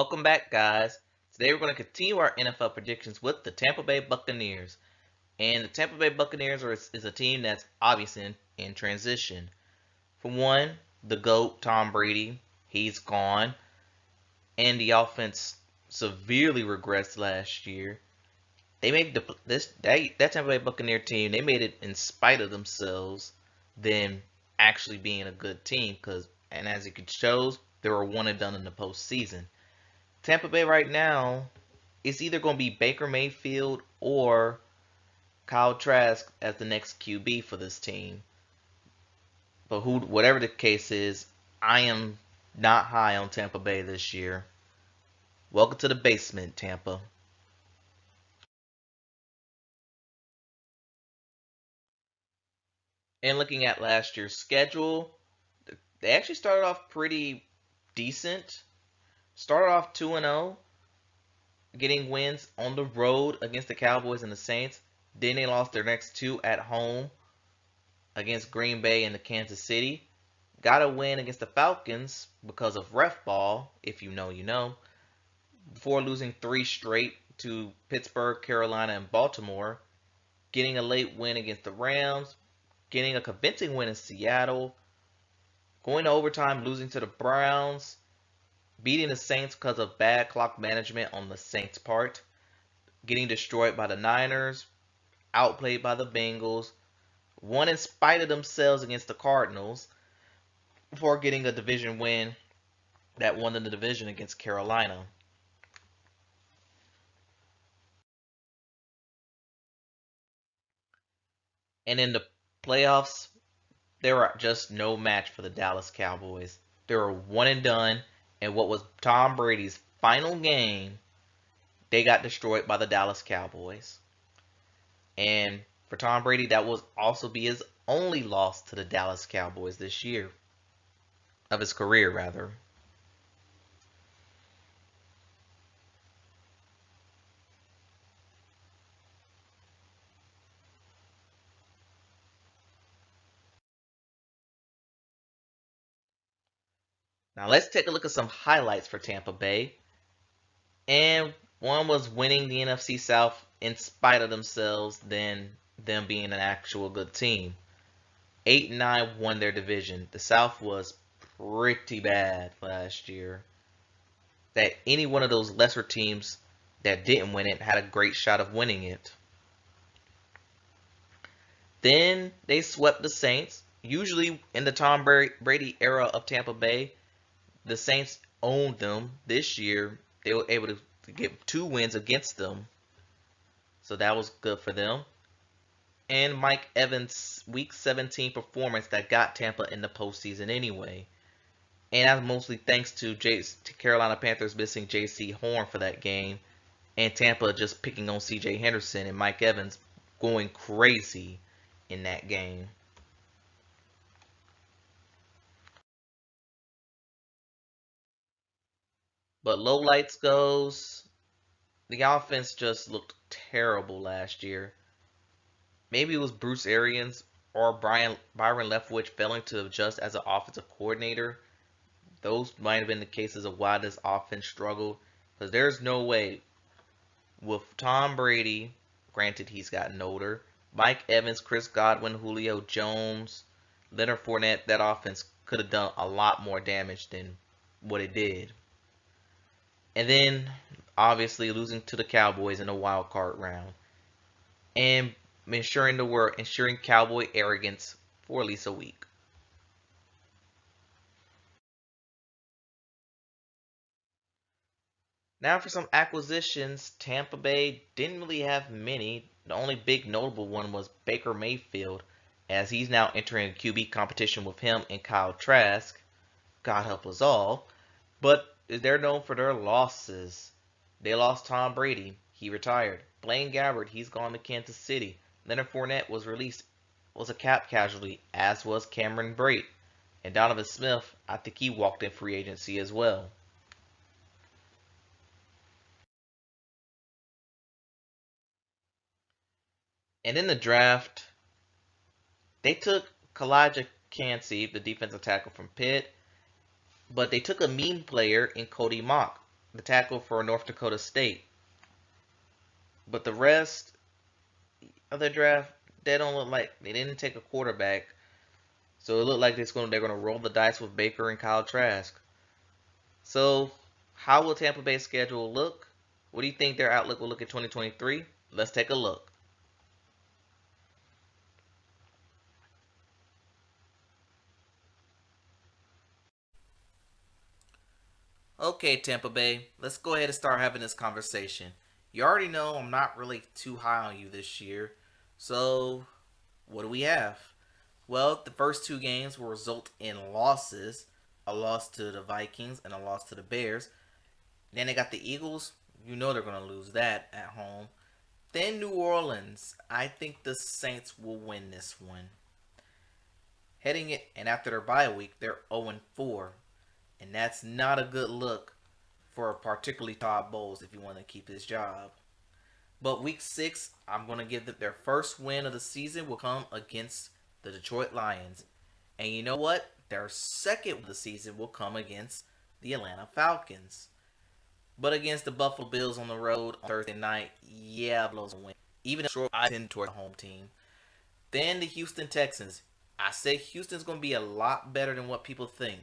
Welcome back, guys. Today we're going to continue our NFL predictions with the Tampa Bay Buccaneers. And the Tampa Bay Buccaneers is a team that's obviously in transition. For one, the GOAT, Tom Brady, he's gone. And the offense severely regressed last year. They made that Tampa Bay Buccaneer team, they made it in spite of themselves than actually being a good team. And as it shows, they were one and done in the postseason. Tampa Bay right now, it's either going to be Baker Mayfield or Kyle Trask as the next QB for this team. But whatever the case is, I am not high on Tampa Bay this year. Welcome to the basement, Tampa. And looking at last year's schedule, they actually started off pretty decent. Started off 2-0, getting wins on the road against the Cowboys and the Saints. Then they lost their next two at home against Green Bay and the Kansas City. Got a win against the Falcons because of ref ball, if you know, you know, before losing three straight to Pittsburgh, Carolina, and Baltimore. Getting a late win against the Rams, getting a convincing win in Seattle, going to overtime, losing to the Browns, beating the Saints because of bad clock management on the Saints' part, getting destroyed by the Niners, outplayed by the Bengals, won in spite of themselves against the Cardinals, before getting a division win that won in the division against Carolina. And in the playoffs, they were just no match for the Dallas Cowboys. They were one and done, and what was Tom Brady's final game, they got destroyed by the Dallas Cowboys. And for Tom Brady, that will also be his only loss to the Dallas Cowboys this year, of his career, rather. Now let's take a look at some highlights for Tampa Bay. And one was winning the NFC South in spite of themselves than them being an actual good team. 8-9 won their division. The South was pretty bad last year. That any one of those lesser teams that didn't win it had a great shot of winning it. Then they swept the Saints. Usually in the Tom Brady era of Tampa Bay, the Saints owned them. This year, they were able to get two wins against them. So that was good for them. And Mike Evans' Week 17 performance that got Tampa in the postseason anyway. And that's mostly thanks to Carolina Panthers missing J.C. Horn for that game. And Tampa just picking on C.J. Henderson and Mike Evans going crazy in that game. But low lights goes, the offense just looked terrible last year. Maybe it was Bruce Arians or Byron Leftwich failing to adjust as an offensive coordinator. Those might have been the cases of why this offense struggled. Because there's no way with Tom Brady, granted he's gotten older, Mike Evans, Chris Godwin, Julio Jones, Leonard Fournette, that offense could have done a lot more damage than what it did. And then, obviously, losing to the Cowboys in the wild card round. And ensuring Cowboy arrogance for at least a week. Now for some acquisitions, Tampa Bay didn't really have many. The only big notable one was Baker Mayfield, as he's now entering a QB competition with him and Kyle Trask. God help us all. But they're known for their losses. They lost Tom Brady. He retired. Blaine Gabbert, he's gone to Kansas City. Leonard Fournette was a cap casualty, as was Cameron Brate. And Donovan Smith, I think he walked in free agency as well. And in the draft, they took Kalijah Cansey, the defensive tackle from Pitt, but they took a meme player in Cody Mock. the tackle for North Dakota State. But the rest of the draft, they don't look like they didn't take a quarterback. So it looked like they're gonna roll the dice with Baker and Kyle Trask. So how will Tampa Bay's schedule look? What do you think their outlook will look at 2023? Let's take a look. Okay, Tampa Bay, let's go ahead and start having this conversation. You already know I'm not really too high on you this year. So, what do we have? Well, the first two games will result in losses, a loss to the Vikings and a loss to the Bears. Then they got the Eagles. You know they're going to lose that at home. Then New Orleans. I think the Saints will win this one. Heading it and after their bye week, they're 0-4. And that's not a good look for particularly Todd Bowles if you want to keep his job. But week 6, I'm going to give them their first win of the season will come against the Detroit Lions. And you know what? Their second of the season will come against the Atlanta Falcons. But against the Buffalo Bills on the road on Thursday night, yeah, blows a win. Even if I tend toward the home team. Then the Houston Texans. I say Houston's going to be a lot better than what people think.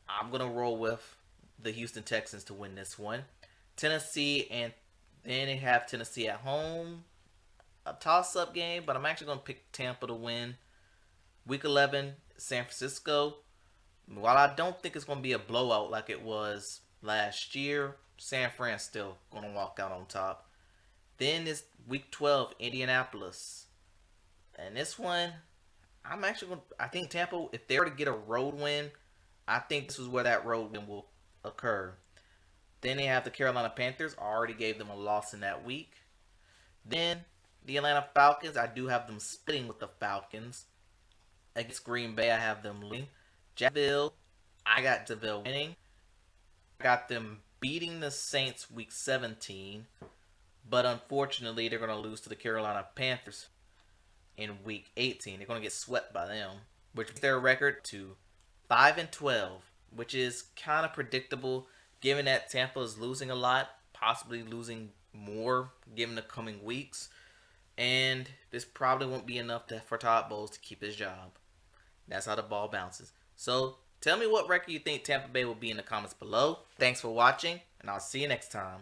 I'm going to roll with the Houston Texans to win this one. Tennessee, and then they have Tennessee at home. A toss-up game, but I'm actually going to pick Tampa to win. Week 11, San Francisco. While I don't think it's going to be a blowout like it was last year, San Fran's still going to walk out on top. Then is week 12, Indianapolis. And this one, I think Tampa, if they were to get a road win, I think this is where that road win will occur. Then they have the Carolina Panthers. I already gave them a loss in that week. Then the Atlanta Falcons. I do have them splitting with the Falcons. Against Green Bay, I have them losing. Jacksonville, I got Jacksonville winning. I got them beating the Saints week 17. But unfortunately, they're going to lose to the Carolina Panthers in week 18. They're going to get swept by them, which is their record to 5-12, which is kind of predictable given that Tampa is losing a lot, possibly losing more given the coming weeks. And this probably won't be enough for Todd Bowles to keep his job. That's how the ball bounces. So tell me what record you think Tampa Bay will be in the comments below. Thanks for watching, and I'll see you next time.